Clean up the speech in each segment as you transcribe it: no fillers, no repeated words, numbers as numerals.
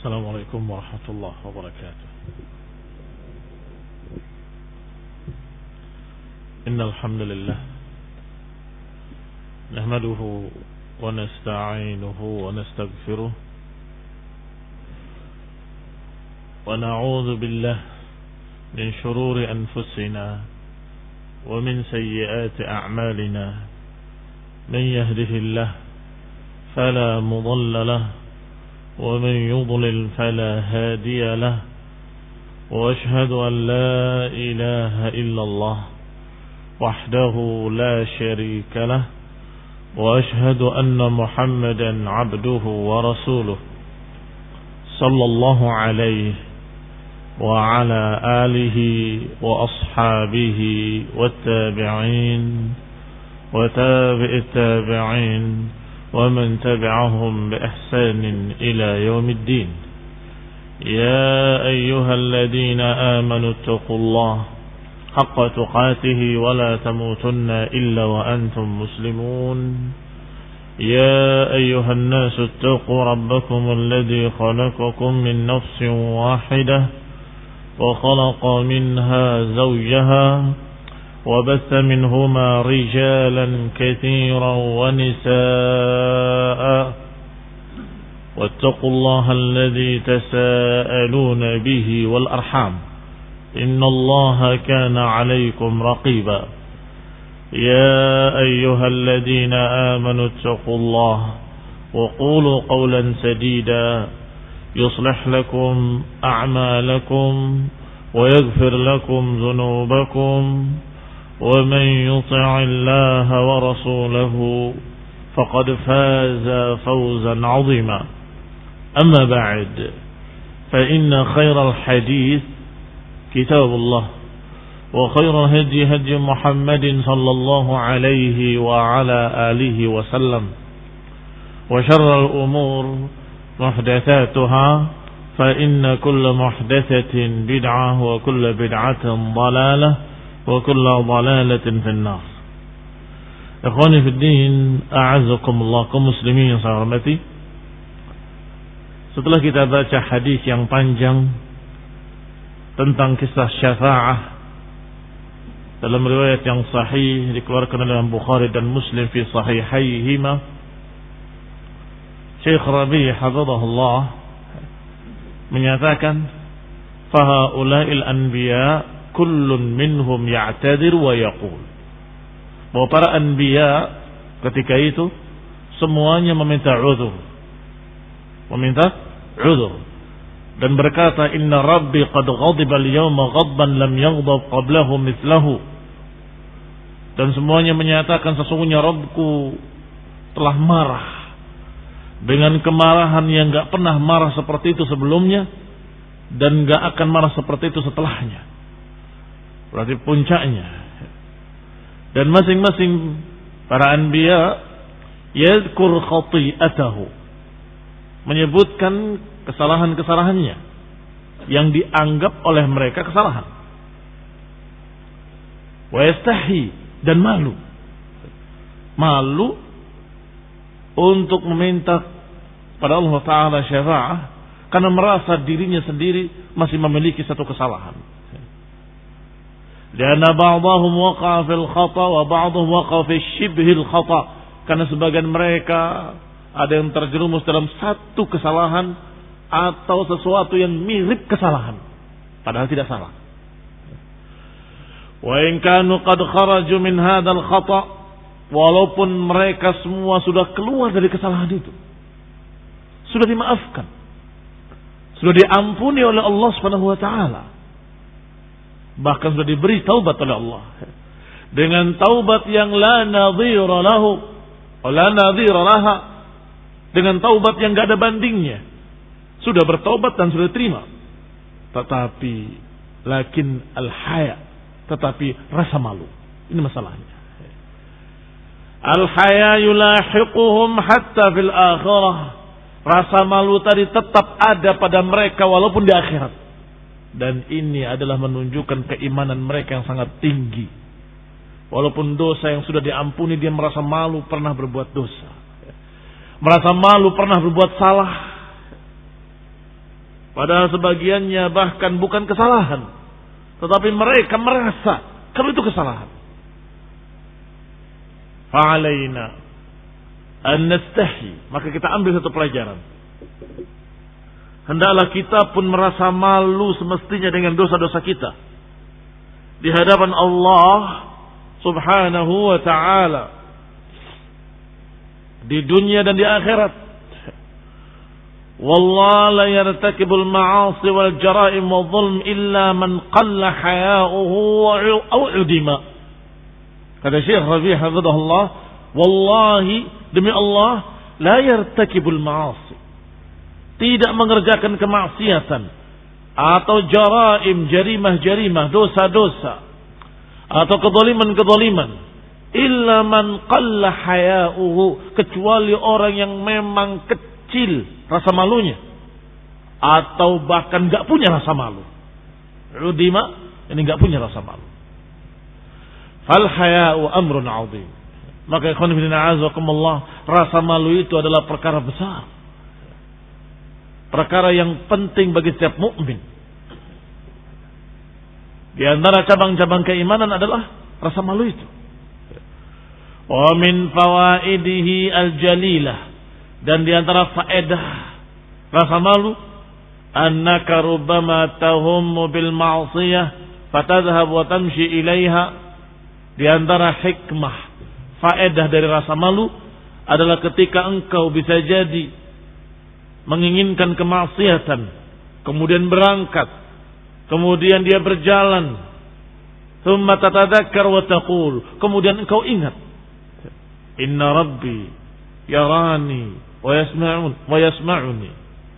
السلام عليكم ورحمة الله وبركاته. إن الحمد لله نحمده ونستعينه ونستغفره ونعوذ بالله من شرور أنفسنا ومن سيئات أعمالنا. من يهده الله فلا مضل له ومن يضلل فلا هادي له، وأشهد أن لا إله إلا الله وحده لا شريك له، وأشهد أن محمدا عبده ورسوله صلى الله عليه وعلى آله وأصحابه والتابعين وتابع التابعين ومن تبعهم بإحسان إلى يوم الدين. يا أيها الذين آمنوا اتقوا الله حق تقاته ولا تموتن إلا وأنتم مسلمون. يا أيها الناس اتقوا ربكم الذي خلقكم من نفس واحدة وخلق منها زوجها وبث منهما رجالا كثيرا ونساء، واتقوا الله الذي تساءلون به والأرحام إن الله كان عليكم رقيبا. يا أيها الذين آمنوا اتقوا الله وقولوا قولا سديدا يصلح لكم أعمالكم ويغفر لكم ذنوبكم، ومن يطع الله ورسوله فقد فاز فوزا عظيما. أما بعد، فإن خير الحديث كتاب الله، وخير الهدي هدي محمد صلى الله عليه وعلى آله وسلم، وشر الأمور محدثاتها، فإن كل محدثة بدعة وكل بدعة ضلالة وكل ضلالة في النار. Ikhwani fi din, a'azzakumullah, kaum muslimin yang saya hormati. Setelah kita baca hadis yang panjang tentang kisah syafa'ah dalam riwayat yang sahih dikeluarkan oleh Bukhari dan Muslim fi sahihaihima, Syekh Rabi' hafizahullah menyatakan fahaula'il anbiya kullun minhum ya'tadir wa yaqul, bahwa para anbiya ketika itu semuanya meminta uzur, dan berkata inna rabbi qad ghadiba al-yawma ghadban lam yaghdab qablahu mithlahu, dan semuanya menyatakan sesungguhnya Rabbku telah marah dengan kemarahan yang enggak pernah marah seperti itu sebelumnya dan enggak akan marah seperti itu setelahnya. Berarti puncaknya. Dan masing-masing para anbiya yadhkur khati'atahu, menyebutkan kesalahan-kesalahannya yang dianggap oleh mereka kesalahan. Wa yastahi, dan malu untuk meminta pada Allah Ta'ala syafa'ah karena merasa dirinya sendiri masih memiliki satu kesalahan. Karena ba'dahum waqa'a fil khata' wa ba'dahum waqa'a fi shibhil khata', karena sebagian mereka ada yang terjerumus dalam satu kesalahan atau sesuatu yang mirip kesalahan padahal tidak salah. Wa in kanu qad kharaju min hadzal khata', walaupun mereka semua sudah keluar dari kesalahan itu, sudah dimaafkan, sudah diampuni oleh Allah Subhanahu wa taala, bahkan sudah diberi taubat oleh Allah dengan taubat yang la nadhira lahu wa la nadhira laha, dengan taubat yang enggak ada bandingnya. Sudah bertaubat dan sudah terima, tetapi lakin al-haya, tetapi rasa malu, ini masalahnya. Al-haya yulahiquhum hatta fil akhirah, rasa malu tadi tetap ada pada mereka walaupun di akhirat. Dan ini adalah menunjukkan keimanan mereka yang sangat tinggi. Walaupun dosa yang sudah diampuni, dia merasa malu pernah berbuat dosa, merasa malu pernah berbuat salah. Padahal sebagiannya bahkan bukan kesalahan, tetapi mereka merasa kalau itu kesalahan. Fa'alaina an nastahi, maka kita ambil satu pelajaran. Hendaklah kita pun merasa malu semestinya dengan dosa-dosa kita di hadapan Allah Subhanahu wa ta'ala, di dunia dan di akhirat. Wallahu la yartakibul ma'asi wal jara'im wal zulm illa man qalla haya'uhu aw udima. Kata Syekh Rabi' hafizahullah, wallahi, demi Allah, la yartakibul ma'asi, tidak mengerjakan kemaksiatan atau jaraim, jarimah-jarimah, dosa-dosa atau kezaliman-kezaliman, illa man qalla haya'uhu, kecuali orang yang memang kecil rasa malunya atau bahkan enggak punya rasa malu. Udima, ini enggak punya rasa malu. Fal haya'u amrun 'azim. Maka ikhwan fillah azakumullah, rasa malu itu adalah perkara besar. Perkara yang penting bagi setiap mukmin. Di antara cabang-cabang keimanan adalah rasa malu itu. Wa min fawaidihi al-jalilah, dan di antara faedah rasa malu, annaka rubbama tahummu bil ma'siyah fatadhhab wa tamshi ilaiha. Di antara hikmah, faedah dari rasa malu adalah ketika engkau bisa jadi menginginkan kemaksiatan, kemudian berangkat, kemudian dia berjalan, thumma tatadzakkar wa taqul, kemudian engkau ingat, inna rabbi yarani wa yasma'uni,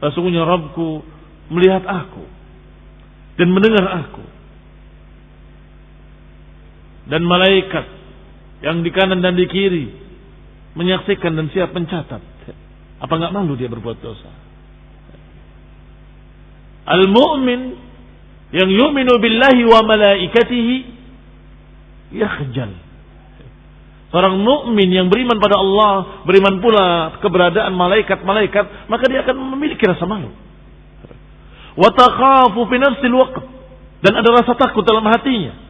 sesungguhnya Rabbku melihat aku dan mendengar aku, dan malaikat yang di kanan dan di kiri menyaksikan dan siap mencatat. Apa enggak malu dia berbuat dosa? Al-mu'min yang yu'minu billahi wa malaikatihi yakhjal. Seorang mukmin yang beriman pada Allah, beriman pula keberadaan malaikat-malaikat, maka dia akan memiliki rasa malu. Wa takhafu fi nafsil waqt, dan ada rasa takut dalam hatinya.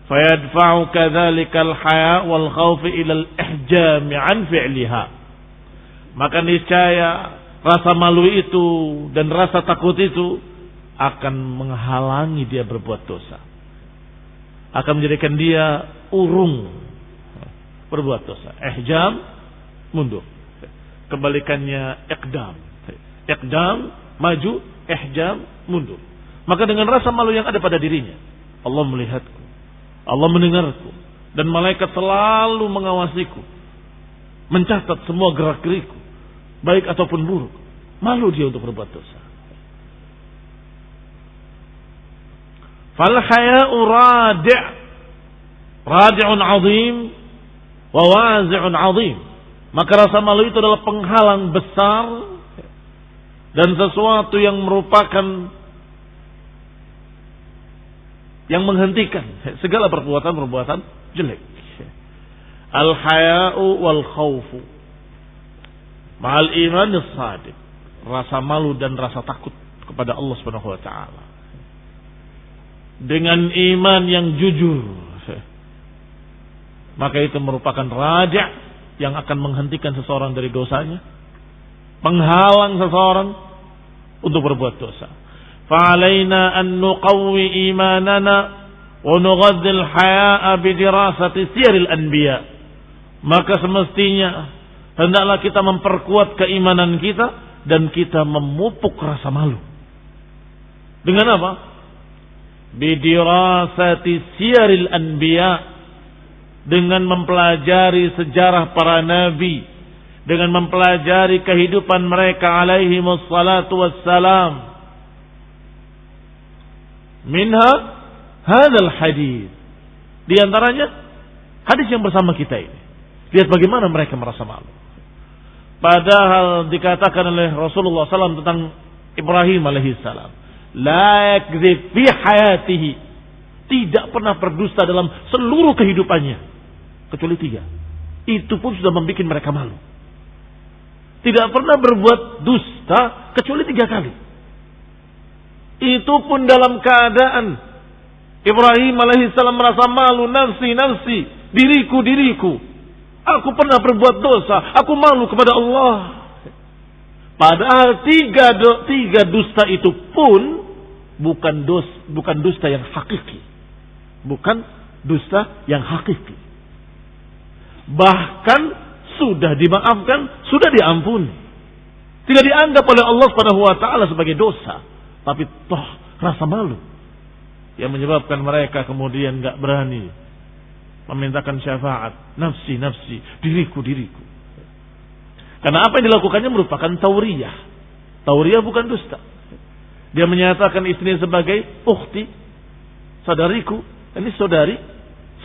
Fayadfa'u kadzalikal haya' wal khauf ila al-ihjam 'an fi'liha. Maka niscaya rasa malu itu dan rasa takut itu akan menghalangi dia berbuat dosa, akan menjadikan dia urung berbuat dosa. Ihjam, mundur. Kebalikannya iqdam. Iqdam, maju. Ihjam, mundur. Maka dengan rasa malu yang ada pada dirinya, Allah melihatku, Allah mendengarku, dan malaikat selalu mengawasiku, mencatat semua gerak-geriku, baik ataupun buruk. Malu dia untuk berbuat dosa. Fal haya'u radi'un 'azim wa wazi'un 'azim. Maka rasa malu itu adalah penghalang besar dan sesuatu yang merupakan, yang menghentikan segala perbuatan-perbuatan jelek. Al-haya'u wal khawfu ma'al iman as-sadiq. Rasa malu dan rasa takut kepada Allah Subhanahu wa taala dengan iman yang jujur, maka itu merupakan raja' yang akan menghentikan seseorang dari dosanya, penghalang seseorang untuk berbuat dosa. Fa'alaina an nuqawwi imanana wa nughadzil haya'a bidirasati siril anbiya. Maka semestinya hendaklah kita memperkuat keimanan kita dan kita memupuk rasa malu. Dengan apa? Bidirasati siril anbiya, dengan mempelajari sejarah para nabi, dengan mempelajari kehidupan mereka alaihi wassalatu wassalam. Minha hadzal hadis, di antaranya hadis yang bersama kita ini. Lihat bagaimana mereka merasa malu. Padahal dikatakan oleh Rasulullah SAW tentang Ibrahim alaihissalam, la yakdzib fi hayatihi, tidak pernah berdusta dalam seluruh kehidupannya kecuali 3. Itu pun sudah membuat mereka malu. Tidak pernah berbuat dusta kecuali 3 kali. Itu pun dalam keadaan Ibrahim alaihissalam merasa malu, nafsi, nafsi, diriku, diriku. Aku pernah berbuat dosa, aku malu kepada Allah. Padahal 3 dusta itu pun bukan dusta yang hakiki. Bukan dusta yang hakiki. Bahkan sudah dimaafkan, sudah diampuni. Tidak dianggap oleh Allah Subhanahu wa taala sebagai dosa, tapi toh rasa malu yang menyebabkan mereka kemudian enggak berani memintakan syafaat, nafsi, nafsi, diriku, diriku. Karena apa yang dilakukannya merupakan tauriyah. Tauriyah bukan dusta. Dia menyatakan istrinya sebagai ukhti, saudariku, ini saudari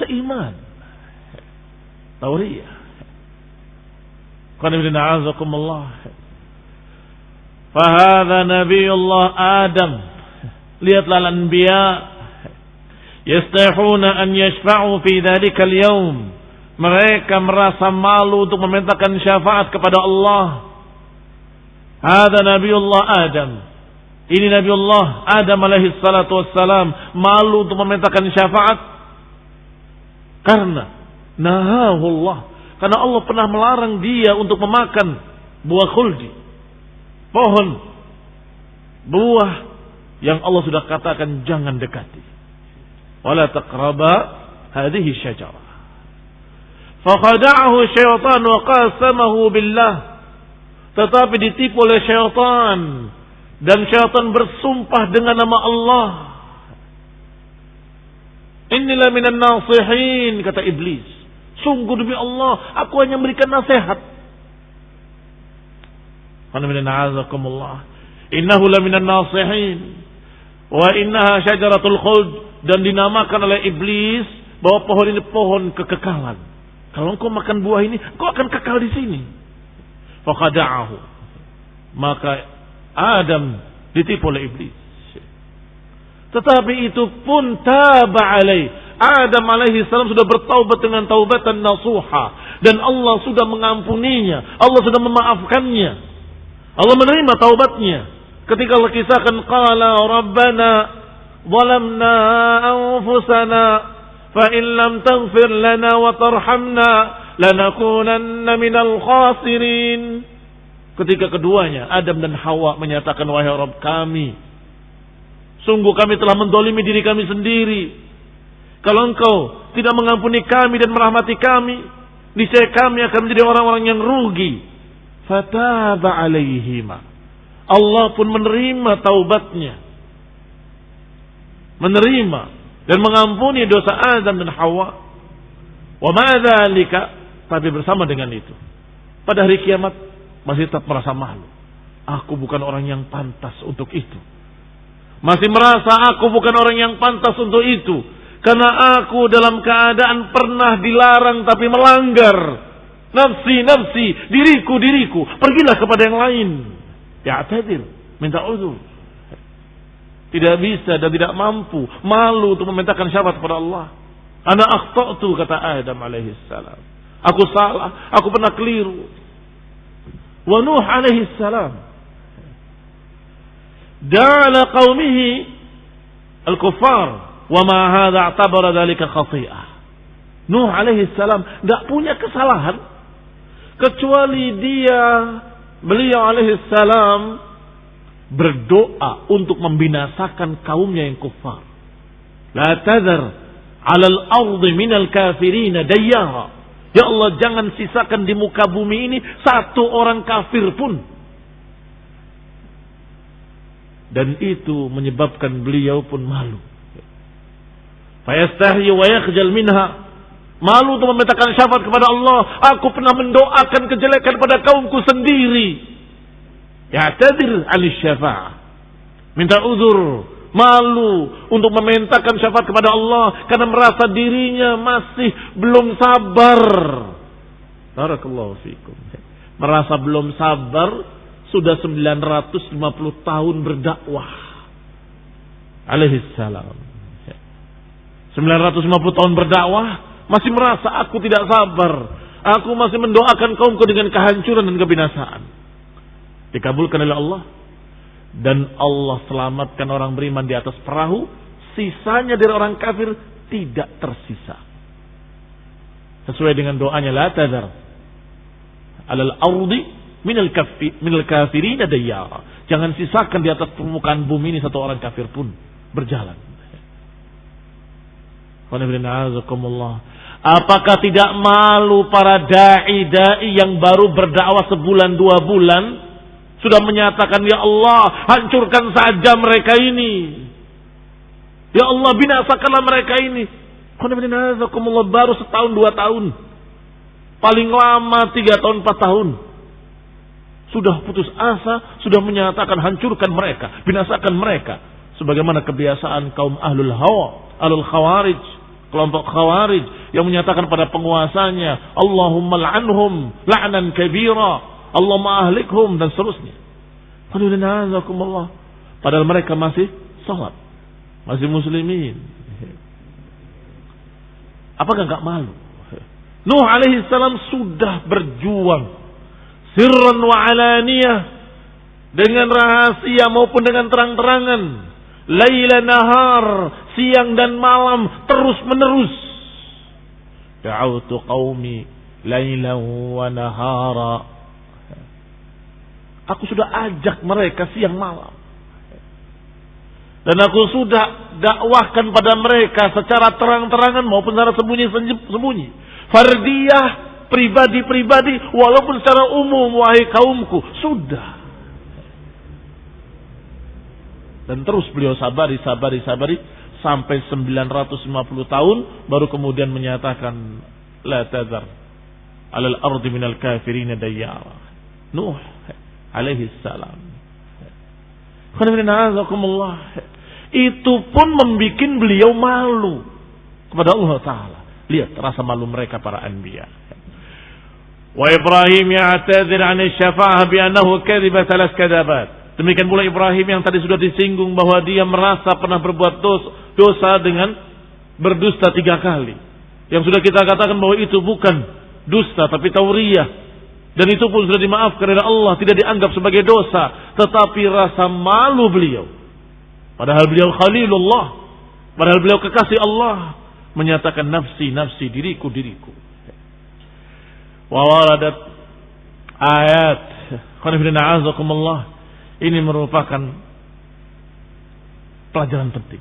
seiman. Tauriyah. Qul inna a'udzukumullah. Fahadha nabiyullah Adam. Lihatlah al-anbiya yastahuna an yashfa'u fi dhalika al-yawm. Mereka merasa malu untuk memintakan syafaat kepada Allah. Hadza Nabiullah Adam. Ini Nabiullah Adam alaihi salatu wassalam malu untuk memintakan syafaat karena nahahu Allah. Karena Allah pernah melarang dia untuk memakan buah khuldi. Pohon buah yang Allah sudah katakan jangan dekati. Wala taqraba hadhihi syajarah. Fakhada'ahu syaitan wa qasamahu billah. Tetapi ditipu oleh syaitan dan syaitan bersumpah dengan nama Allah. Inilah minan nasihin, kata iblis. Sungguh demi Allah, aku hanya memberikan nasihat. Innahu la minan nasihin wa innaha syajaratul khuld, dan dinamakan oleh iblis bahwa pohon ini pohon kekekalan. Kalau engkau makan buah ini, engkau akan kekal di sini. Faqada'ahu. Maka Adam ditipu oleh iblis. Tetapi itu pun taba alaih. Adam alaihi salam sudah bertaubat dengan taubatan nasuha. Dan Allah sudah mengampuninya. Allah sudah memaafkannya. Allah menerima taubatnya. Ketika Allah kisahkan, qala rabbana zalamna anfusana fa in lam taghfir lana wa tarhamna lanakunanna minal khasirin. Ketika keduanya Adam dan Hawa menyatakan, wahai Rabb kami, sungguh kami telah mendolimi diri kami sendiri. Kalau engkau tidak mengampuni kami dan merahmati kami, niscaya kami akan menjadi orang-orang yang rugi. Fataba alaihima. Allah pun menerima taubatnya, menerima dan mengampuni dosa Adam dan Hawa. Wa ma dzalika, tapi bersama dengan itu, pada hari kiamat masih tetap merasa malu. Aku bukan orang yang pantas untuk itu. Masih merasa aku bukan orang yang pantas untuk itu. Karena aku dalam keadaan pernah dilarang tapi melanggar. Nafsi, nafsi, diriku, diriku. Pergilah kepada yang lain. Ya'tadir, minta uzur. Tidak bisa dan tidak mampu, malu untuk memintakan syafaat kepada Allah. Ana akhta'tu, kata Adam alaihi salam. Aku salah, aku pernah keliru. Wa Nuh alaihi salam da'ala qaumihi al-kuffar wa ma hadha i'tabara dhalika khati'ah. Nuh alaihi salam enggak punya kesalahan kecuali beliau alaihi salam berdoa untuk membinasakan kaumnya yang kufar. La tadhar 'ala al-ardi minal kafirin dayyara. Ya Allah, jangan sisakan di muka bumi ini satu orang kafir pun. Dan itu menyebabkan beliau pun malu. Fayastahi wa yakhjal minha. Malu untuk memintakan syafaat kepada Allah. Aku pernah mendoakan kejelekan pada kaumku sendiri. Ya'tadir 'alis syafa'ah. Minta uzur, malu untuk memintakan syafaat kepada Allah karena merasa dirinya masih belum sabar. Barakallahu fikum. Merasa belum sabar, sudah 950 tahun berdakwah. Alaihi salam. 950 tahun berdakwah, masih merasa aku tidak sabar. Aku masih mendoakan kaumku dengan kehancuran dan kebinasaan. Dikabulkan oleh Allah. Dan Allah selamatkan orang beriman di atas perahu, sisanya dari orang kafir tidak tersisa. Sesuai dengan doanya, la tadhar alal ardi minal kafirin dayyara. Jangan sisakan di atas permukaan bumi ini satu orang kafir pun berjalan. Apakah tidak malu para da'i yang baru berdakwah sebulan 2 bulan sudah menyatakan, ya Allah, hancurkan saja mereka ini. Ya Allah, binasakanlah mereka ini. Baru setahun 2 tahun. Paling lama 3 tahun 4 tahun. Sudah putus asa, sudah menyatakan hancurkan mereka, binasakan mereka. Sebagaimana kebiasaan kaum ahlul hawa, ahlul khawarij, kelompok khawarij yang menyatakan pada penguasanya, Allahumma la'anhum la'nan kabira, Allahumma ahlikhum, dan seterusnya. Padahal mereka masih salat, masih muslimin. Apakah enggak malu? Nuh alaihi salam sudah berjuang sirran wa alaniyah, dengan rahasia maupun dengan terang-terangan, laila nahar, siang dan malam, terus menerus. Da'autu qaumi lailan wa nahara. Aku sudah ajak mereka siang malam. Dan aku sudah dakwahkan pada mereka secara terang-terangan maupun secara sembunyi-sembunyi. Fardiyah, pribadi-pribadi, walaupun secara umum, wahai kaumku, sudah. Dan terus beliau sabari sampai 950 tahun, baru kemudian menyatakan, la tadhar alal ardi minal kafirin dayyara. Nuh alaihi salam. Itu pun membuat beliau malu kepada Allah Ta'ala. Lihat rasa malu mereka para anbiya. Wa Ibrahim ya'tadzir 'an asy-syafa'ah bi annahu kadhiba 3 kadabat. Demikian pula Ibrahim yang tadi sudah disinggung bahwa dia merasa pernah berbuat dosa dengan berdusta 3 kali. Yang sudah kita katakan bahwa itu bukan dusta tapi tauriyah. Dan itu pun sudah dimaafkan oleh Allah, tidak dianggap sebagai dosa. Tetapi rasa malu beliau, padahal beliau Khalilullah, padahal beliau kekasih Allah, menyatakan nafsi, nafsi, diriku, diriku. Wa waradat ayat, ini merupakan pelajaran penting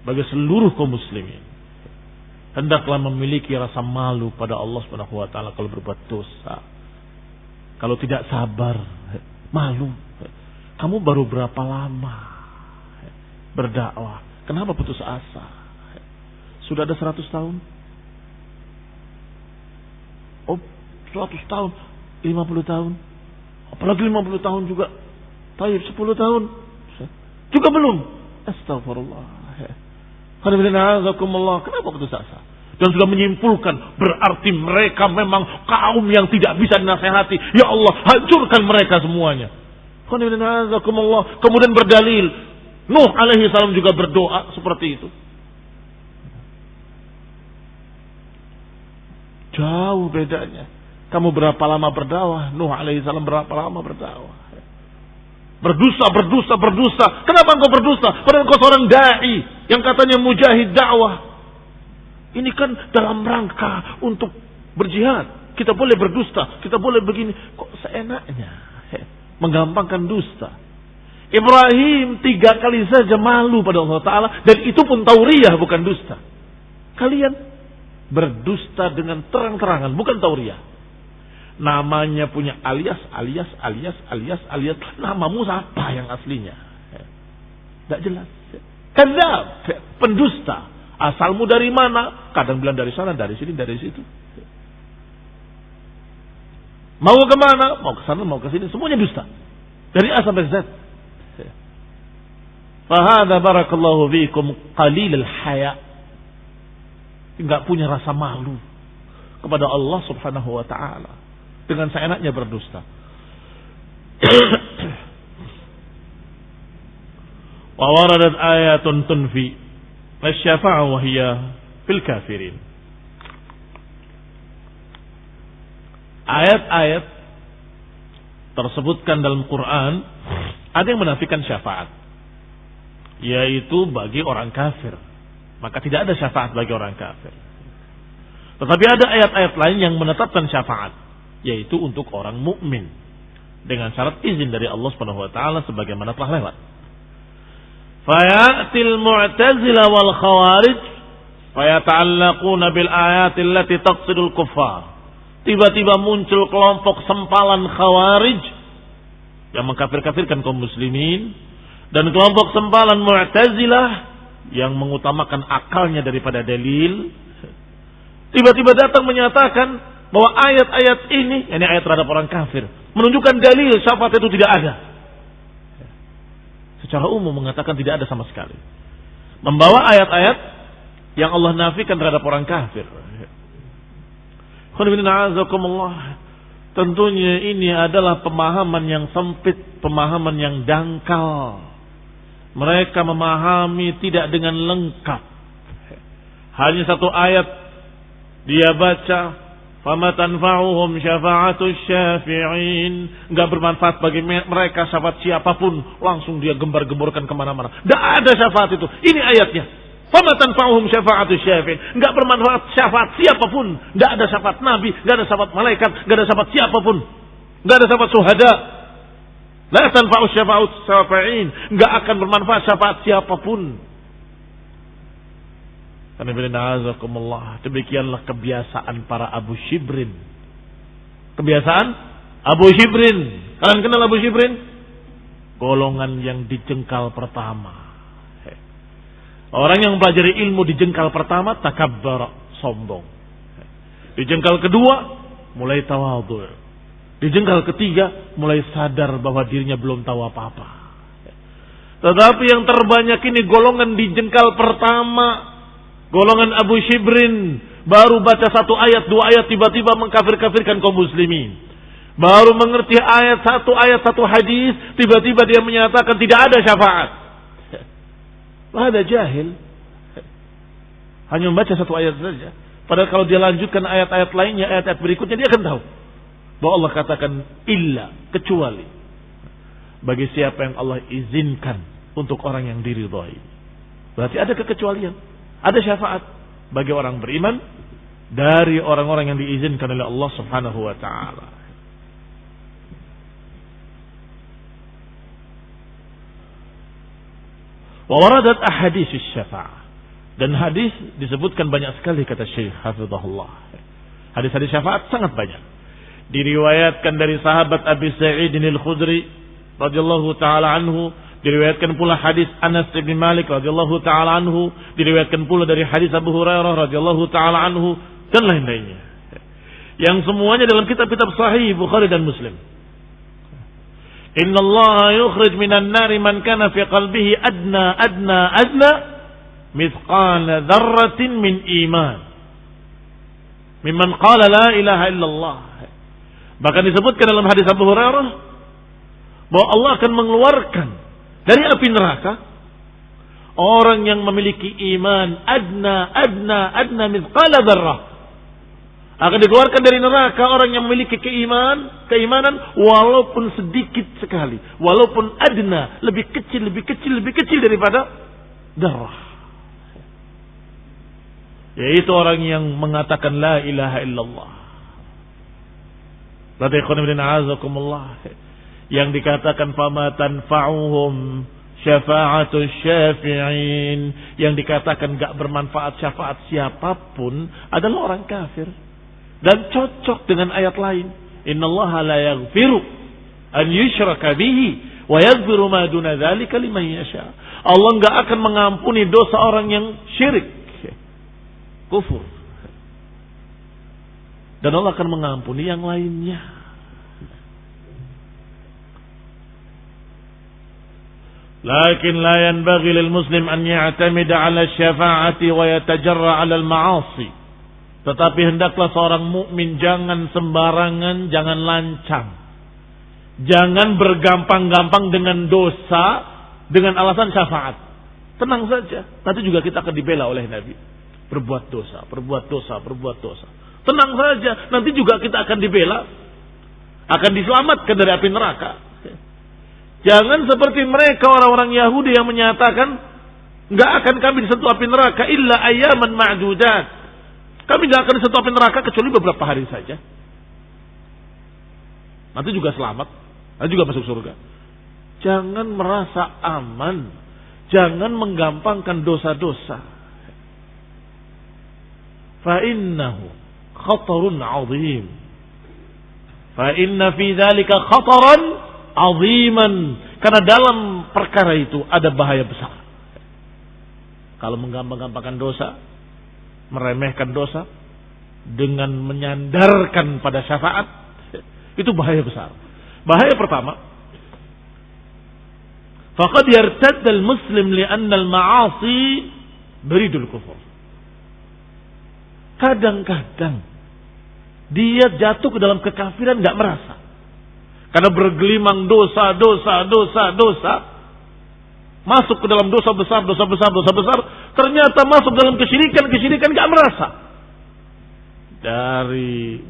bagi seluruh kaum muslimin. Hendaklah memiliki rasa malu pada Allah Subhanahu wa taala kalau berbuat dosa. Kalau tidak sabar, malu. Kamu baru berapa lama berdakwah? Kenapa putus asa? Sudah ada 100 tahun? Oh, 100 tahun, 50 tahun. Apalagi 50 tahun juga. Taib 10 tahun. Juga belum. Astagfirullah. Kenapa putus asa? Dan sudah menyimpulkan, berarti mereka memang kaum yang tidak bisa dinasehati. Ya Allah, hancurkan mereka semuanya. Kemudian berdalil, Nuh alaihi salam juga berdoa seperti itu. Jauh bedanya. Kamu berapa lama berdakwah? Nuh alaihi salam berapa lama berdakwah? Berdusta. Kenapa engkau berdusta? Padahal engkau seorang da'i yang katanya mujahid dakwah. Ini kan dalam rangka untuk berjihad. Kita boleh berdusta, kita boleh begini. Kok seenaknya menggampangkan dusta? Ibrahim 3 kali saja malu pada Allah Ta'ala. Dan itu pun tauriyah, bukan dusta. Kalian berdusta dengan terang-terangan, bukan tauriyah. Namanya punya alias. Namamu siapa yang aslinya? Tidak jelas. Kadzab, pendusta. Asalmu dari mana? Kadang bilang dari sana, dari sini, dari situ. Mau ke mana? Mau ke sana, mau ke sini. Semuanya dusta. Dari A sampai Z. Fahadha barakallahu fiikum qalil al-haya. Enggak punya rasa malu kepada Allah Subhanahu wa taala. Dengan seenaknya berdusta. Wa waradat ayatun tunfi asy-syafa'ah wa hiya fil kafirin. Ayat-ayat tersebutkan dalam Quran, Ada yang menafikan syafaat, yaitu bagi orang kafir. Maka tidak ada syafaat bagi orang kafir. Tetapi ada ayat-ayat lain yang menetapkan syafaat, yaitu untuk orang mukmin dengan syarat izin dari Allah Subhanahu wa taala sebagaimana telah lewat. Fayatil mu'tazilah wal khawarij fayata'allaquna bil ayati allati taqsidul kuffar. Tiba-tiba muncul kelompok sempalan khawarij yang mengkafir-kafirkan kaum muslimin, dan kelompok sempalan mu'tazilah yang mengutamakan akalnya daripada dalil. Tiba-tiba datang menyatakan bahwa ayat-ayat ini ayat terhadap orang kafir menunjukkan dalil syafaat itu tidak ada. Secara umum mengatakan tidak ada sama sekali. Membawa ayat-ayat yang Allah nafikan terhadap orang kafir. Tentunya ini adalah pemahaman yang sempit, pemahaman yang dangkal. Mereka memahami tidak dengan lengkap. Hanya satu ayat dia baca, fama tanfa'uhum syafa'atus syafi'in, enggak bermanfaat bagi mereka syafaat siapapun, langsung dia gembar-gemborkan kemana-mana. Tidak ada syafaat itu. Ini ayatnya. Fama tanfa'uhum syafa'atus syafi'in, enggak bermanfaat syafaat siapapun. Tidak ada syafaat nabi, enggak ada syafaat malaikat, enggak ada syafaat siapapun. Enggak ada syafaat syuhada. La tanfa'us syafa'atus syafi'in, enggak akan bermanfaat syafaat siapapun. Demikianlah kebiasaan para Abu Shibrin. Kebiasaan Abu Shibrin. Kalian kenal Abu Shibrin? Golongan yang dijengkal pertama. Orang yang mempelajari ilmu dijengkal pertama, takabbar, sombong. Dijengkal kedua, mulai tawadhu. Dijengkal ketiga, mulai sadar bahwa dirinya belum tahu apa-apa. Tetapi yang terbanyak ini golongan dijengkal pertama. Golongan Abu Shibrin, baru baca satu ayat, dua ayat, tiba-tiba mengkafir-kafirkan kaum muslimin. Baru mengerti ayat, satu hadis, tiba-tiba dia menyatakan tidak ada syafaat. Ada jahil. Hanya membaca satu ayat saja. Padahal kalau dia lanjutkan ayat-ayat lainnya, ayat-ayat berikutnya, dia akan tahu bahwa Allah katakan illa, kecuali bagi siapa yang Allah izinkan untuk orang yang diridhai. Berarti ada kekecualian. Ada syafaat bagi orang beriman dari orang-orang yang diizinkan oleh Allah Subhanahu wa taala. Wa waradat ahadits syafa'ah. Dan hadis disebutkan banyak sekali kata Syekh hafizahullah. Hadis-hadis syafaat sangat banyak. Diriwayatkan dari sahabat Abi Sa'id Al-Khudri radhiyallahu taala anhu. Diriwayatkan pula hadis Anas bin Malik radhiyallahu taala anhu, diriwayatkan pula dari hadis Abu Hurairah radhiyallahu taala anhu, dan lain-lainnya. Yang semuanya dalam kitab-kitab sahih Bukhari dan Muslim. Innallaha yukhrij minan nari man kana fi qalbihi adna mithqala dzarratin min iman. Mimman qala la ilaha illallah. Bahkan disebutkan dalam hadis Abu Hurairah bahwa Allah akan mengeluarkan dari api neraka orang yang memiliki iman adna mithqala dzarrah. Akan dikeluarkan dari neraka orang yang memiliki keimanan walaupun sedikit sekali, walaupun adna, lebih kecil daripada dzarrah. Yaitu orang yang mengatakan la ilaha illallah. Yang dikatakan fama tanfa'uhum syafa'atus syafi'in, yang dikatakan gak bermanfaat syafaat siapapun adalah orang kafir. Dan cocok dengan ayat lain, innallaha la yaghfiru an yushraka bihi wa yaghfiru ma duna dzalika liman yasha. Allah enggak akan mengampuni dosa orang yang syirik, kufur, dan Allah akan mengampuni yang lainnya. Lakin la yanbaghi lil muslim an ya'tamida 'ala asy-syafa'ati wa yatajarra 'ala al-ma'asi. Tetapi hendaklah seorang mukmin jangan sembarangan, jangan lancang. Jangan bergampang-gampang dengan dosa dengan alasan syafaat. Tenang saja, nanti juga kita akan dibela oleh Nabi. Berbuat dosa. Tenang saja, nanti juga kita akan dibela, akan diselamatkan dari api neraka. Jangan seperti mereka orang-orang Yahudi yang menyatakan nggak akan kami disentuh api neraka illa ayyaman ma'dudat. Kami nggak akan disentuh api neraka kecuali beberapa hari saja. Nanti juga selamat, nanti juga masuk surga. Jangan merasa aman, jangan menggampangkan dosa-dosa. Fa innahu khatarun 'azim. Fa inna fi dzalika khataran 'aziman. Karena dalam perkara itu ada bahaya besar. Kalau menggampang-gampangkan dosa, meremehkan dosa dengan menyandarkan pada syafaat, itu bahaya besar. Bahaya pertama, faqad yartadda al-muslim li'anna al-ma'asi baridul kufur. Kadang-kadang dia jatuh ke dalam kekafiran enggak merasa. Karena bergelimang dosa, masuk ke dalam dosa besar, ternyata masuk dalam kesyirikan enggak merasa. Dari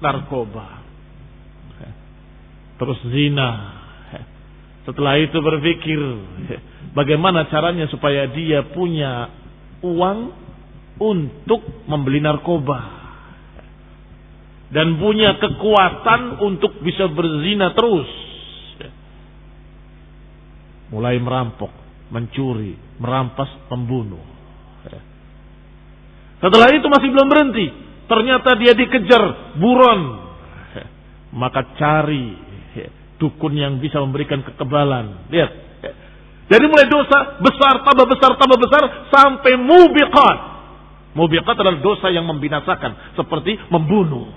narkoba, terus zina. Setelah itu berpikir bagaimana caranya supaya dia punya uang untuk membeli narkoba dan punya kekuatan untuk bisa berzina terus. Mulai merampok, mencuri, merampas, membunuh. Setelah itu masih belum berhenti. Ternyata dia dikejar buron. Maka cari dukun yang bisa memberikan kekebalan. Lihat. Jadi mulai dosa besar, tambah besar, sampai mubiqat. Mubiqat adalah dosa yang membinasakan. Seperti membunuh.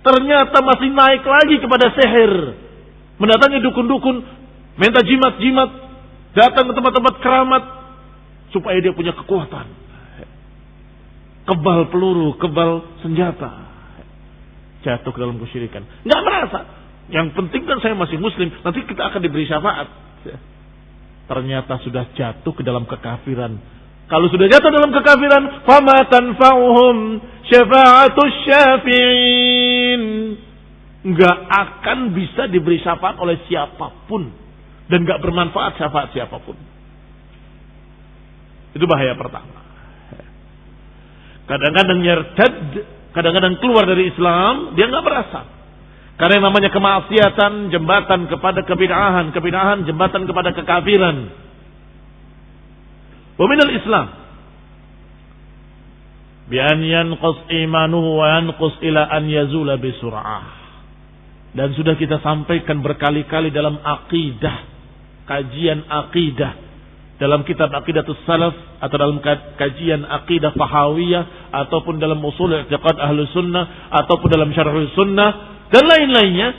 Ternyata masih naik lagi kepada sihir. Mendatangi dukun-dukun. Minta jimat-jimat. Datang ke tempat-tempat keramat. Supaya dia punya kekuatan. Kebal peluru, kebal senjata. Jatuh ke dalam kesyirikan. Nggak merasa. Yang penting kan saya masih muslim. Nanti kita akan diberi syafaat. Ternyata sudah jatuh ke dalam kekafiran. Kalau sudah jatuh dalam kekafiran, fama tanfa'uhum syafa'atus syafi'in. Nggak akan bisa diberi syafaat oleh siapapun. Dan nggak bermanfaat syafaat siapapun. Itu bahaya pertama. Kadang-kadang nyertad, kadang-kadang keluar dari Islam, dia nggak berasa. Karena yang namanya kemaksiatan, jembatan kepada kebid'ahan, kebid'ahan jembatan kepada kekafiran. Wa minal Islam bi an yanqus imanuhu wa yanqus ila an yazula bi sur'ah. Dan sudah kita sampaikan berkali-kali dalam akidah, kajian akidah, dalam kitab Aqidatus Salaf atau dalam kajian Aqidah Tahawiyah ataupun dalam Ushul I'tiqad Ahlus Sunnah ataupun dalam Syarhus Sunnah dan lain-lainnya,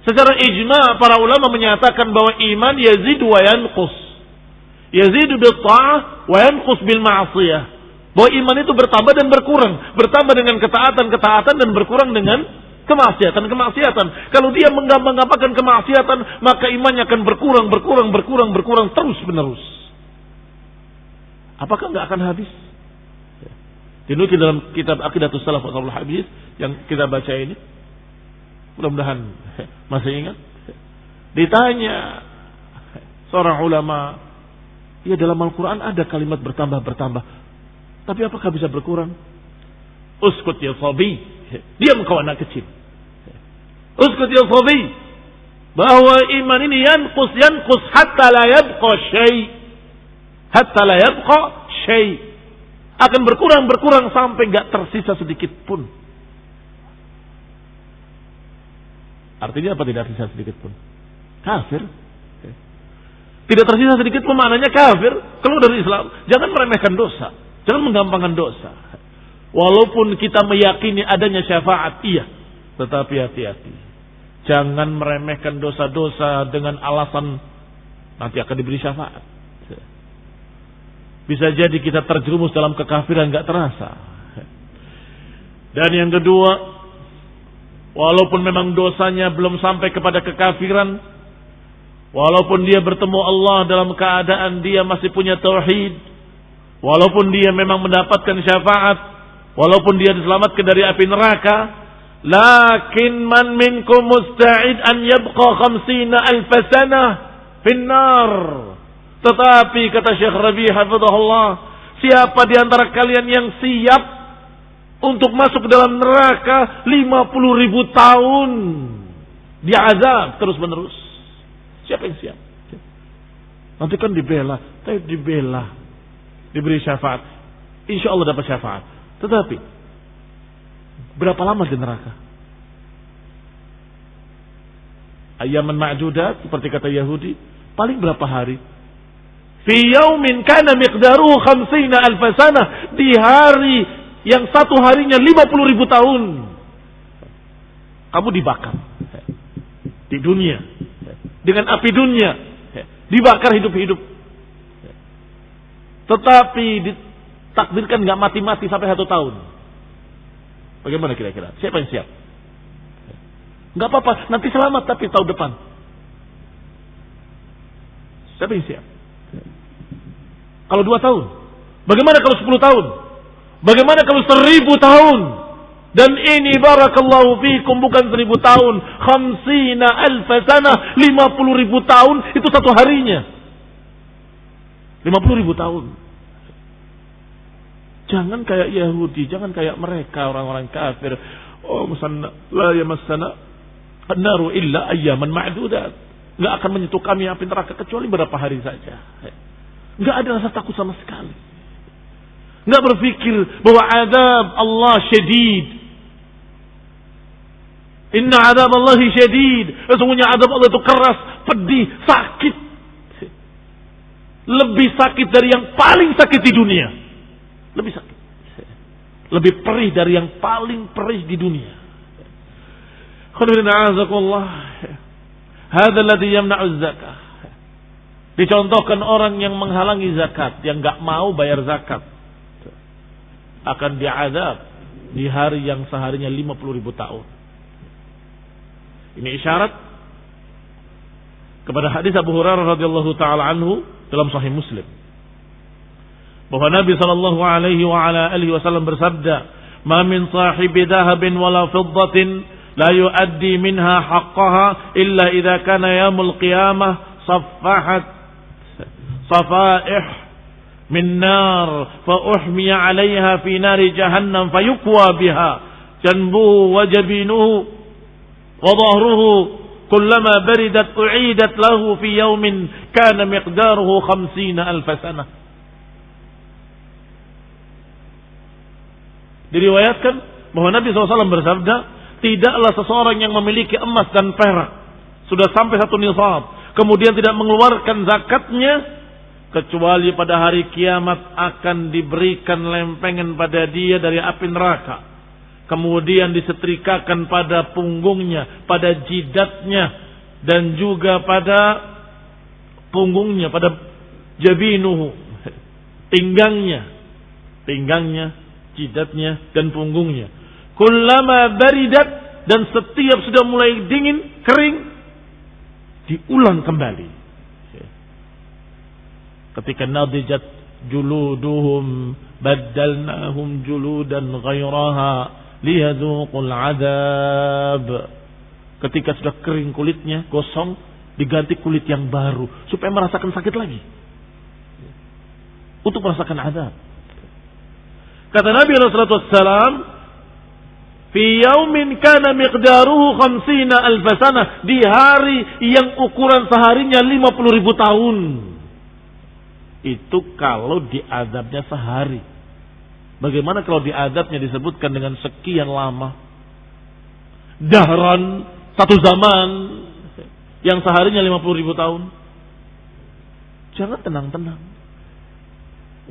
secara ijma' para ulama menyatakan bahwa iman yazid wa yanqus. Yazidu bil ta'ah wa yanqus bil ma'siyah. Bahwa iman itu bertambah dan berkurang, bertambah dengan ketaatan dan berkurang dengan kemaksiatan. Kalau dia menggampang-gampangkan kemaksiatan, maka imannya akan berkurang terus-menerus. Apakah enggak akan habis? Dinukil dalam kitab Aqidatus Salaf wal Hadis yang kita baca ini. Mudah-mudahan masih ingat. Ditanya seorang ulama, ya dalam Al-Quran ada kalimat bertambah. Tapi apakah bisa berkurang? Uskut ya sabi. Diam kau anak kecil. Uskut ya sabi. Bahwa iman ini yanqus hatta la yabqa syai'. Hatta la yabqa syai'. Akan berkurang sampai enggak tersisa sedikit pun. Artinya apa tidak tersisa sedikit pun? Kafir. Tidak tersisa sedikit pun maknanya kafir. Keluar dari Islam. Jangan meremehkan dosa. Jangan menggampangkan dosa. Walaupun kita meyakini adanya syafaat, iya. Tetapi hati-hati. Jangan meremehkan dosa-dosa dengan alasan nanti akan diberi syafaat. Bisa jadi kita terjerumus dalam kekafiran gak terasa. Dan yang kedua, walaupun memang dosanya belum sampai kepada kekafiran, walaupun dia bertemu Allah dalam keadaan dia masih punya tauhid, walaupun dia memang mendapatkan syafaat, walaupun dia diselamatkan dari api neraka, Lakin man minkum musta'id an yabqa 50,000 sanah finnar. Tetapi kata Syekh Rabi' hafizahullah, siapa di antara kalian yang siap untuk masuk ke dalam neraka 50,000 tahun diazab terus menerus? Siapa yang siap? Nanti kan dibela, diberi syafaat. Insya Allah dapat syafaat. Tetapi berapa lama di neraka? Ayaman ma'dudat, seperti kata Yahudi, paling berapa hari? Fi yaumin kana miqdaruhu 50,000 sanah, di hari yang satu harinya 50,000 tahun. Kamu dibakar di dunia dengan api dunia, dibakar hidup-hidup. Tetapi ditakdirkan nggak mati-mati sampai 1 tahun. Bagaimana kira-kira? Siapa yang siap? Nggak apa-apa, nanti selamat tapi tahun depan. Siapa yang siap? Kalau 2 tahun? Bagaimana kalau 10 tahun? Bagaimana kalau 1000 tahun? Dan ini barakallahu fikum bukan 1000 tahun, 50,000 sanah, 50,000 tahun itu satu harinya. 50,000 tahun. Jangan kayak Yahudi, jangan kayak mereka orang-orang kafir. Oh, musanna la yamassana an-naru illa ayyaman ma'dudat. Enggak akan menyentuh kami api neraka kecuali beberapa hari saja. Enggak ada rasa takut sama sekali. Enggak berpikir bahwa azab Allah syadid. Inna azab Allah syadid. Sesungguhnya azab Allah itu keras, pedih, sakit. Lebih sakit dari yang paling sakit di dunia. Lebih sakit. Lebih perih dari yang paling perih di dunia. Hadzal ladzi yamna'u zakah. Dicontohkan orang yang menghalangi zakat, yang enggak mau bayar zakat, akan diazab di hari yang seharinya 50,000 tahun. Ini isyarat kepada hadis Abu Hurairah radhiyallahu taala anhu dalam Sahih Muslim, bahwa Nabi sallallahu alaihi wa ala alihi wasallam bersabda, "Ma min sahibi dhahabin wala fiddatin la yuaddi minha haqqaha illa idza kana yaumul qiyamah saffahat safaih min nar fa uhmiya 'alayha fi nari jahannam fayukwa biha janbuhu wa jabinuhu wa dhahruhu kullama baridat u'idat lahu fi yawmin kana miqdaruhu 50,000 sanah." Diriwayatkan bahwa Nabi SAW bersabda, tidaklah seseorang yang memiliki emas dan perak sudah sampai 1 nisab, kemudian tidak mengeluarkan zakatnya, kecuali pada hari kiamat akan diberikan lempengan pada dia dari api neraka, kemudian disetrikakan pada punggungnya, pada jidatnya, dan juga pada punggungnya, pada jabinuhu, pinggangnya, jidatnya dan punggungnya. Kullama baridat, dan setiap sudah mulai dingin, kering, diulang kembali. Ketika nadijat juluduhum baddalnahum juludan ghairaha liyadzuqul adab. Ketika sudah kering kulitnya, gosong, diganti kulit yang baru supaya merasakan sakit lagi, untuk merasakan azab. Kata Nabi sallallahu alaihi wasallam, fi yaumin kana miqdaruhu 50,000 sanah, di hari yang ukuran seharinya 50,000 tahun. Itu kalau diazabnya sehari. Bagaimana kalau diazabnya disebutkan dengan sekian lama? Dahran, satu zaman yang seharinya 50,000 tahun. Jangan tenang-tenang.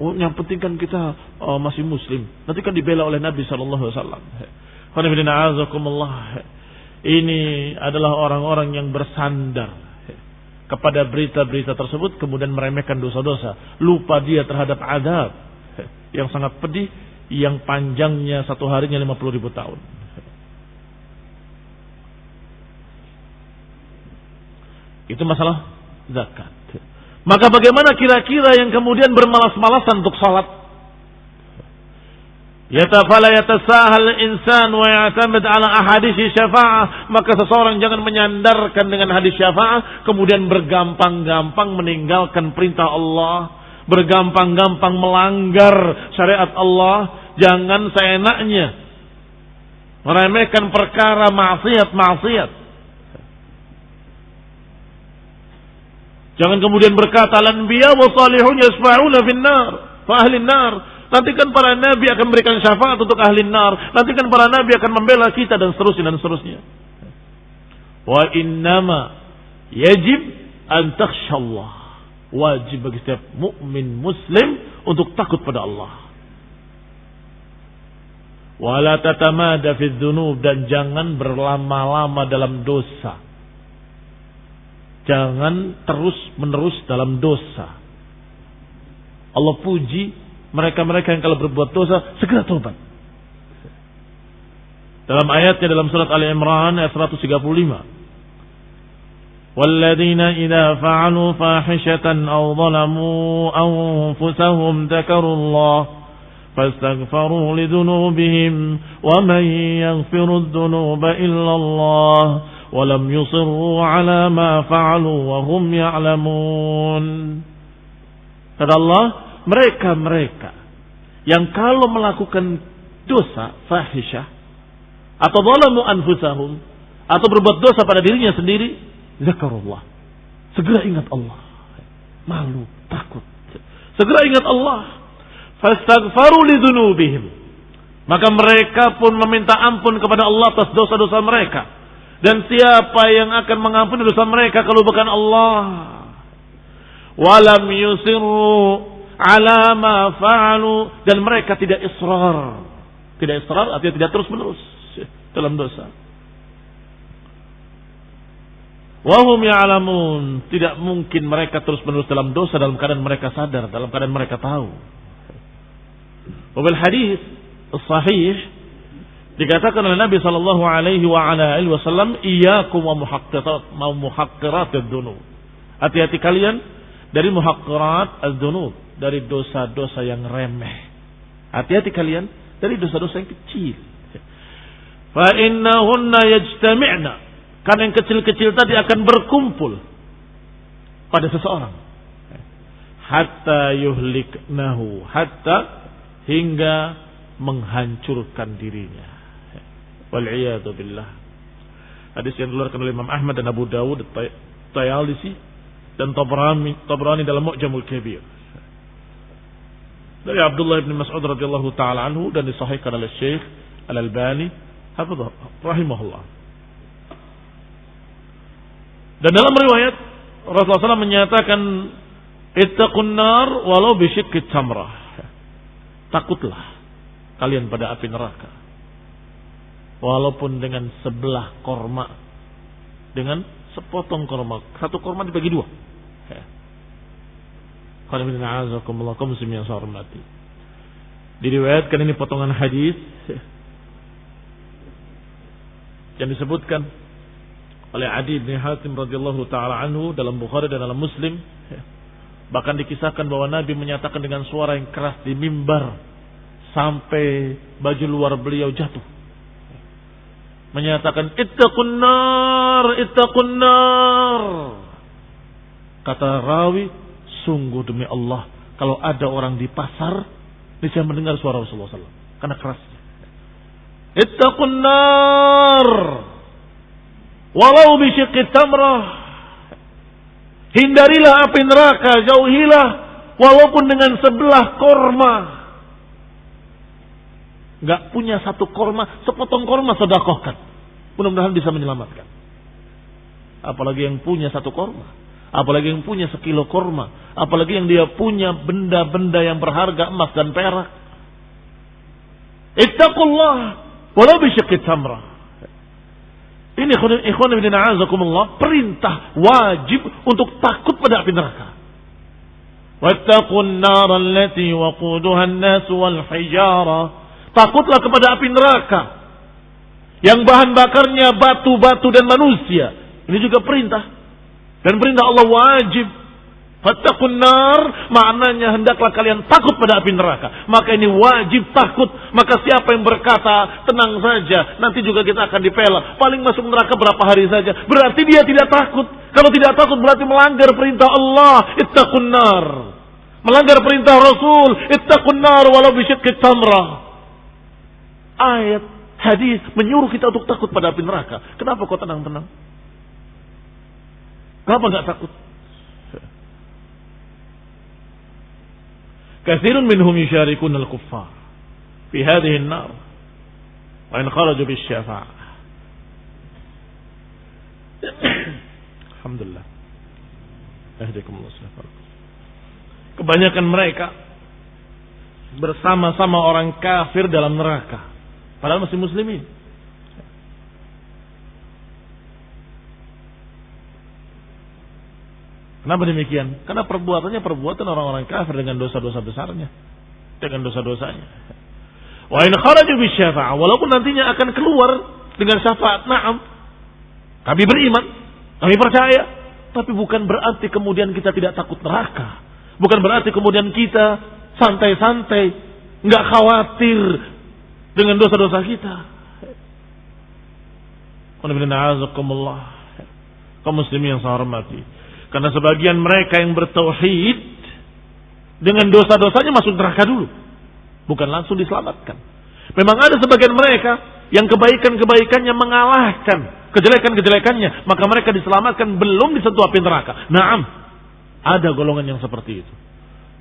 Oh, yang penting kan kita masih muslim. Nanti kan dibela oleh Nabi SAW. Ini adalah orang-orang yang bersandar kepada berita-berita tersebut, kemudian meremehkan dosa-dosa. Lupa dia terhadap azab yang sangat pedih, yang panjangnya satu harinya 50,000 tahun. Itu masalah zakat. Maka bagaimana kira-kira yang kemudian bermalas-malasan untuk salat? Fala yatasahal insan wa ya'tamid ala ahadits syafa'ah, maka seseorang jangan menyandarkan dengan hadis syafa'ah kemudian bergampang-gampang meninggalkan perintah Allah, bergampang-gampang melanggar syariat Allah. Jangan seenaknya meremehkan perkara maksiat. Jangan kemudian berkata al-anbiya wa salihun yasfa'una fin-nar fa ahli nar. Nanti kan para nabi akan memberikan syafaat untuk ahli nar. Nanti kan para nabi akan membela kita dan seterusnya. Wa innama yajib an takhshallah. Wajib bagi setiap mukmin muslim untuk takut pada Allah. Wala tatamada fi dzunub, dan jangan berlama-lama dalam dosa. Jangan terus-menerus dalam dosa. Allah puji mereka-mereka yang kalau berbuat dosa segera taubat. Dalam ayatnya dalam surat Ali Imran ayat 135. Walladzina idza fa'alu fahishatan aw zalamu anfusahum dzakarullah fastaghfiru lidzunubihim wa man yaghfiru adh-dhunuba illa Allah wa lam yusirru 'ala ma fa'alu wa hum ya'lamun. Kata Allah, mereka yang kalau melakukan dosa fahisyah atau zalamu anfusahum atau berbuat dosa pada dirinya sendiri, zakarullah, segera ingat Allah. Malu, takut, segera ingat Allah. Fastaghfaru lidzunubihim, maka mereka pun meminta ampun kepada Allah atas dosa-dosa mereka. Dan siapa yang akan mengampuni dosa mereka kalau bukan Allah? Walam yusirru ala ma fa'alu, dan mereka tidak israr. Tidak israr artinya tidak terus-menerus dalam dosa. Wa hum ya'lamun, tidak mungkin mereka terus-menerus dalam dosa dalam keadaan mereka sadar, dalam keadaan mereka tahu. Wa bil hadis sahih dikatakan oleh Nabi sallallahu alaihi wa ala alihi wasallam, iyyakum wa muhaqqiratid dzunub. Hati-hati kalian dari muhaqqirat az-dzunub, dari dosa-dosa yang remeh. Hati-hati kalian dari dosa-dosa yang kecil. Fa innahunna yajtami'na, karena yang kecil-kecil tadi akan berkumpul pada seseorang. Hatta yuhliknahu, hatta hingga menghancurkan dirinya. Wal'iyadu billah. Hadis yang dikeluarkan oleh Imam Ahmad dan Abu Dawud, Tayalisi dan Tabrani dalam Mu'jamul Kabir. Dari Abdullah bin Mas'ud radhiyallahu taala anhu dan disahihkan oleh Syekh Al-Albani hafidhahu rahimahullah. Dan dalam riwayat Rasulullah SAW menyatakan, ittaqun nar walau bisyiqqi tamrah. Takutlah kalian pada api neraka walaupun dengan sebelah korma, dengan sepotong korma. Satu korma dibagi dua. Diriwayatkan ini potongan hadis yang disebutkan oleh Adi bin Hatim radhiyallahu taala anhu dalam Bukhari dan dalam Muslim. Bahkan dikisahkan bahwa Nabi menyatakan dengan suara yang keras di mimbar sampai baju luar beliau jatuh, menyatakan ittaqun nar, ittaqun nar. Kata rawi, sungguh demi Allah, kalau ada orang di pasar bisa mendengar suara Rasulullah SAW karena kerasnya. Ittaqun nar walau bisyiqqi tamrah. Hindarilah api neraka, jauhilah walaupun dengan sebelah korma. Gak punya satu korma, sepotong korma sedekahkan. Mudah-mudahan bisa menyelamatkan. Apalagi yang punya satu korma, apalagi yang punya sekilo korma, apalagi yang dia punya benda-benda yang berharga, emas dan perak. Ittaqullah walau bisyiqqi tamrah. Ini ikhwan fillah a'azakumullah, perintah wajib untuk takut pada api neraka. Wattaqun nar allati waquduha an-nas wal hijara. Takutlah kepada api neraka yang bahan bakarnya batu-batu dan manusia. Ini juga perintah. Dan perintah Allah wajib Fattaqun nar maknanya hendaklah kalian takut pada api neraka. Maka ini wajib takut. Maka siapa yang berkata tenang saja, nanti juga kita akan dipela, paling masuk neraka berapa hari saja, berarti dia tidak takut. Kalau tidak takut berarti melanggar perintah Allah, ittaqun nar. Melanggar perintah Rasul, ittaqun nar walau bisyiqqi tamrah. Ayat, hadis menyuruh kita untuk takut pada api neraka. Kenapa kau tenang-tenang? Kenapa enggak takut? Katsirun minhum yusharikun al-kuffar fi hadhihi an-nar wa in kharaju bis-syafa'ah. Alhamdulillah. Ahdikumullah. Kebanyakan mereka bersama-sama orang kafir dalam neraka, padahal masih muslimin. Kenapa demikian? Karena perbuatannya perbuatan orang-orang kafir dengan dosa-dosa besarnya, dengan dosa-dosanya. Wa in kharaju bisyafa'ah, walaupun nantinya akan keluar dengan syafaat, na'am. Kami beriman, kami percaya, tapi bukan berarti kemudian kita tidak takut neraka. Bukan berarti kemudian kita santai-santai, enggak khawatir dengan dosa-dosa kita. Kaum muslimin yang saya hormati. Karena sebagian mereka yang bertauhid dengan dosa-dosanya masuk neraka dulu, bukan langsung diselamatkan. Memang ada sebagian mereka yang kebaikan-kebaikannya mengalahkan kejelekan-kejelekannya, maka mereka diselamatkan belum disentuh api neraka. Naam, ada golongan yang seperti itu.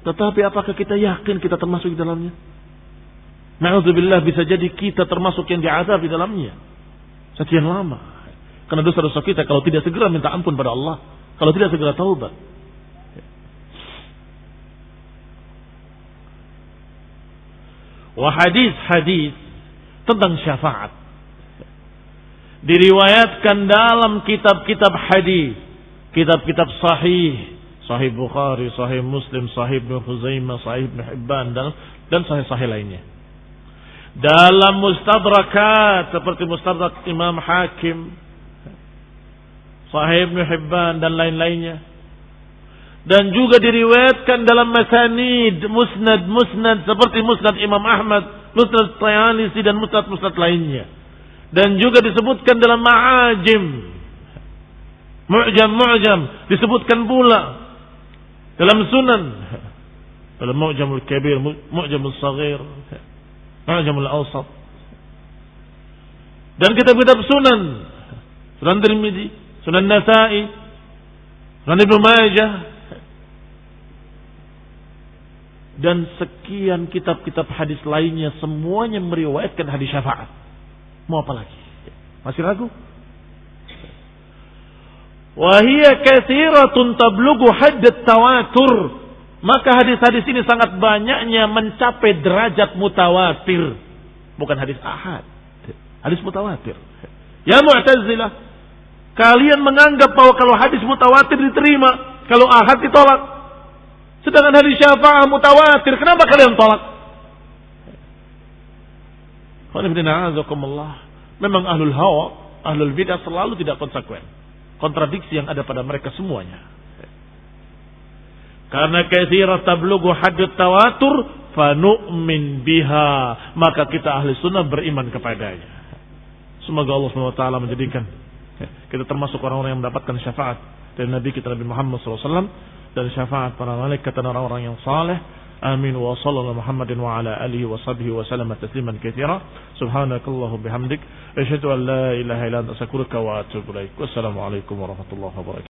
Tetapi apakah kita yakin kita termasuk di dalamnya? Na'udzubillah, bisa jadi kita termasuk yang diazab di dalamnya sekian lama. Karena dosa-dosa kita kalau tidak segera minta ampun pada Allah, kalau tidak segera taubat. Wa hadis tentang syafaat diriwayatkan dalam kitab-kitab hadis, kitab-kitab sahih, Sahih Bukhari, Sahih Muslim, Sahih Ibnu Khuzaimah, Sahih Ibnu Hibban dan sahih-sahih lainnya. Dalam mustadrakat seperti mustadrak Imam Hakim, Sahih Ibnu Hibban dan lain-lainnya. Dan juga diriwayatkan dalam masanid, musnad seperti musnad Imam Ahmad, musnad Tayalisi dan musnad lainnya. Dan juga disebutkan dalam ma'ajim, mu'jam disebutkan pula dalam sunan, dalam mu'jamul kabir, mu'jamul saghir, mu'jamul awsat, dan kitab-kitab sunan Tirmidzi, Sunan Nasa'i, Sunan Ibnu Majah, dan sekian kitab-kitab hadis lainnya, semuanya meriwayatkan hadis syafaat. Mau apa lagi? Masih ragu? Wahia katsiratun tablughu haddat tawatur. Maka hadis-hadis ini sangat banyaknya mencapai derajat mutawatir. Bukan hadis ahad, hadis mutawatir. Ya Mu'tazilah, kalian menganggap bahwa kalau hadis mutawatir diterima, kalau ahad ditolak. Sedangkan hadis syafaat mutawatir, kenapa kalian tolak? Memang ahlul hawa, ahlul bidah selalu tidak konsekuen. Kontradiksi yang ada pada mereka semuanya. Karena katsira tablughu hadd tawatur fanu'min biha, maka kita ahli sunnah beriman kepadanya. Semoga Allah SWT menjadikan kita termasuk orang-orang yang mendapatkan syafaat dari Nabi kita Nabi Muhammad SAW, dan syafaat para malaikat dan orang-orang yang saleh. Amin wa sallallahu Muhammadin wa ala alihi wa sahbihi wa sallam tasliman katsira. Subhanakallahu bihamdik asyhadu an la ilaha illa anta astaghfiruka wa atubu ilaik. Wassalamu alaikum warahmatullahi wabarakatuh.